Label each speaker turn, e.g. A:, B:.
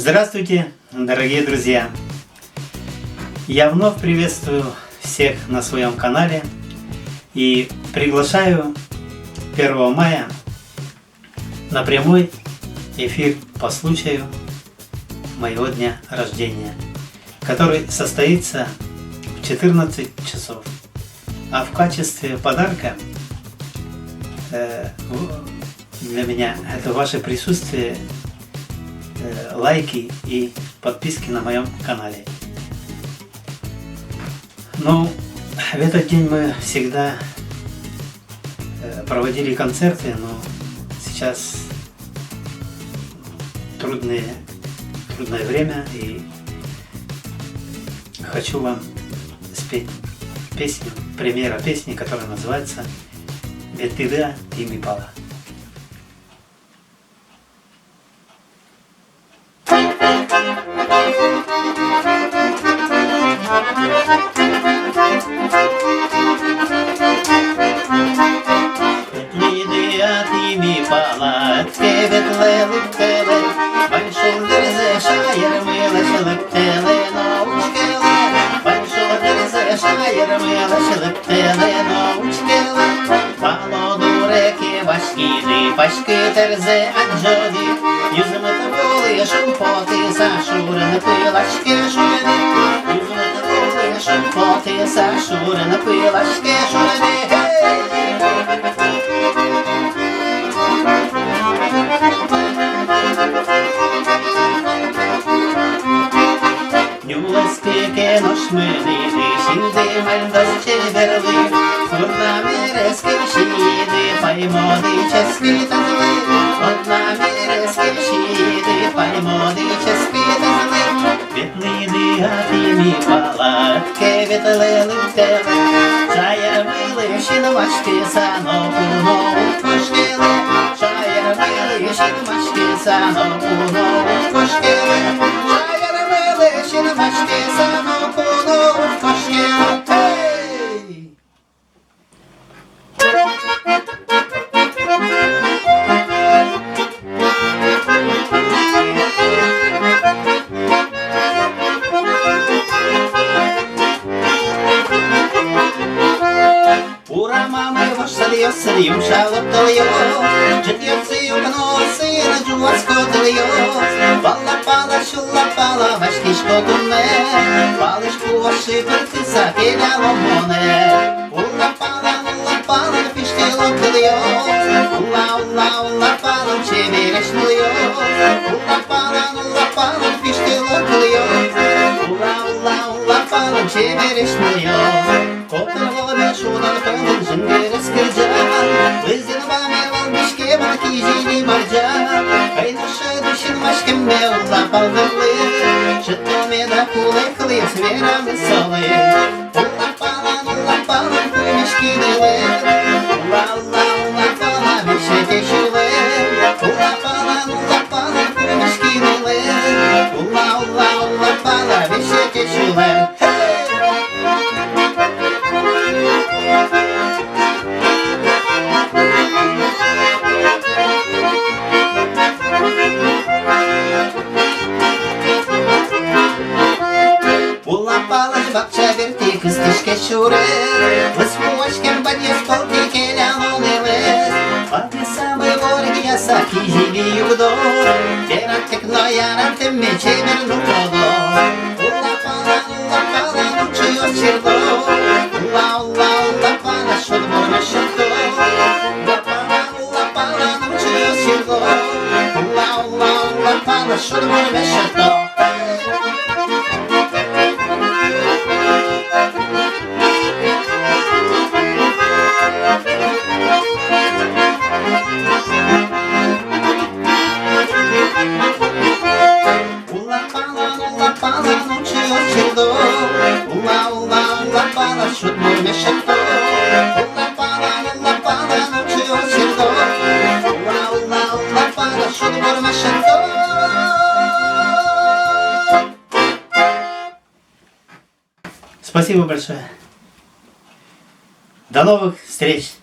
A: Здравствуйте, дорогие друзья! Я вновь приветствую всех на своем канале и приглашаю 1 мая на прямой эфир по случаю моего дня рождения, который состоится в 14 часов. А в качестве подарка для меня это ваше присутствие, лайки и подписки на моем канале. Ну, в этот день мы всегда проводили концерты, но сейчас трудное время, и хочу вам спеть песню, премьера песни, которая называется «Ветида Тими Пала».
B: Пашки терзе аджоді, юзмити були шумпоти, сашури пилашки шури, юзмити були шумпоти, сашури пилашки шури. Нюлески ношмини, шінди мальдос черверли, сурнами резки шіди, паймоди чески тазли, однами резки шіди, паймоди чески тазли. Вітниди атімі палатки, вітлили в тебе, чая мили шиномашки, санопуно кошкили, чая мили шиномашки, санопуно кошкили, чая мили шиномашки, санопуно кошкили. Срім шалотою, житєцею кноси на джуаскотою, пала шулапала, важкі шкотуне, паличку ваші перти сапіля ломоне, улапала, пішки лотою, улапала, чеберешною, улапала, пішки лотою, улапала, чеберешною, котового мешуна, певен жінки розкиджа, визінувами волбішки, макіжі марджа, хай наша душін машким не улапал вели, житомі да куликли, звірами соли, улапала, помішки дили, улапала, більше тішили, улапала, помішки дили, улапала, більше тішили. Бабча верти кистишки шури, лиспувачким бадє з полки келянони лист. Пати саме ворги ясаки живі вдо, тератикно ярати мече верну подо. Улапала, ночі осчердо, улапала, що дворне шерто. Улапала, ночі осчердо, улапала, що дворне шерто.
A: Спасибо большое. До новых встреч!